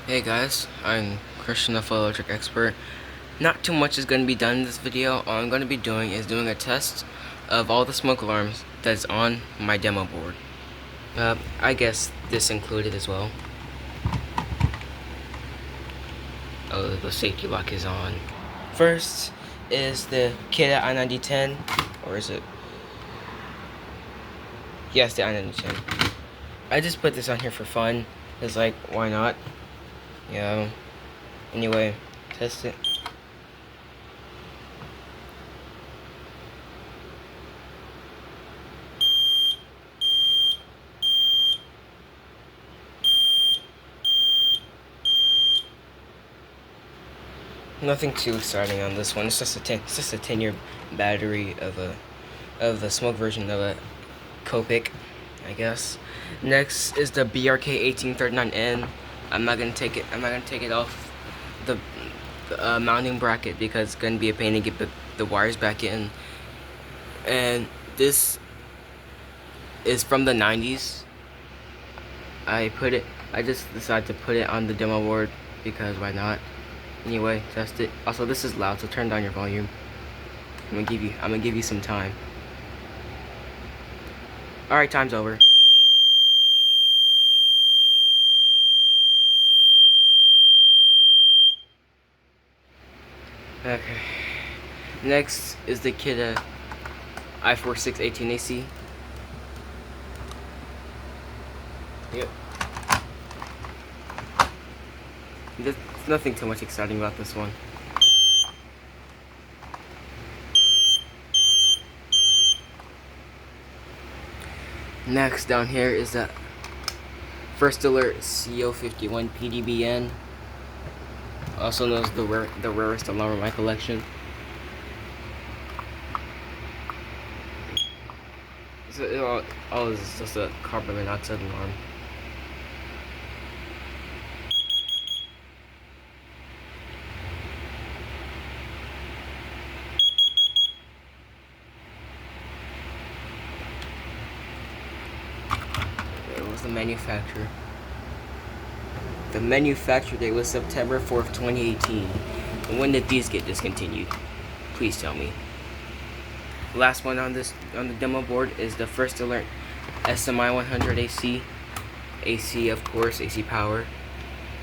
Hey guys, I'm Christian, the full electric expert. Not too much is going to be done in this video. All I'm going to be doing is doing a test of all the smoke alarms that's on my demo board. I guess this included as well. Oh, the safety lock is on. First is the Kidde i9010, or is it? Yes, the i9010. I just put this on here for fun. It's like, why not? Yeah. Anyway, test it. Nothing too exciting on this one. It's just a 10-year battery of the smoke version of a Copic, I guess. Next is the BRK1839N. I'm not gonna take it off the mounting bracket because it's gonna be a pain to get the wires back in. And this is from the 90s. I just decided to put it on the demo board because why not? Anyway, test it. Also, this is loud, so turn down your volume. I'm gonna give you some time. Alright, time's over. Okay. Next is the Kidde i4618AC. Yep. There's nothing too much exciting about this one. Next down here is the First Alert CO51 PDBN, also known as the rarest alarm in my collection. All is just a carbon monoxide alarm. It was the manufacturer. The manufacturer date was September 4th, 2018. And when did these get discontinued? Please tell me. Last one on the demo board is the First Alert SMI 100 AC. AC, of course, AC power.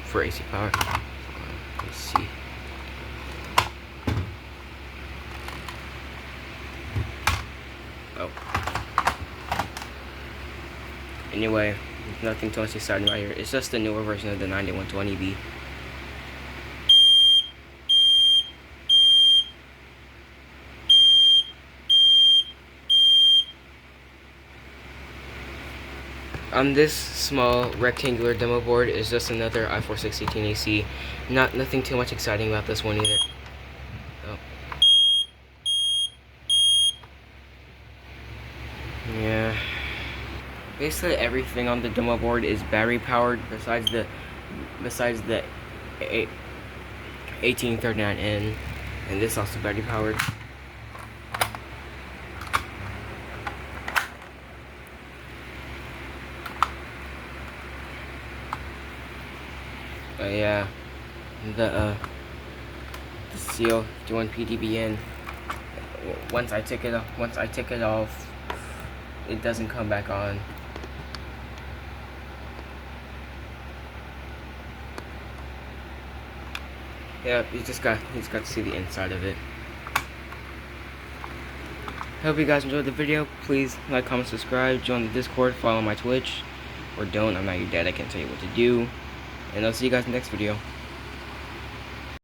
For AC power. Let's see. Oh. Anyway, nothing too much exciting right here. It's just the newer version of the 9120B. On this small rectangular demo board is just another i4618AC. Nothing too much exciting about this one either. Oh. Yeah. Basically everything on the demo board is battery powered besides the 1839N, and this also battery powered. Yeah, the CO51 PDBN. Once I take it off, it doesn't come back on. Yeah, you just got to see the inside of it. Hope you guys enjoyed the video. Please like, comment, subscribe, join the Discord, follow my Twitch, or don't. I'm not your dad. I can't tell you what to do. And I'll see you guys in the next video.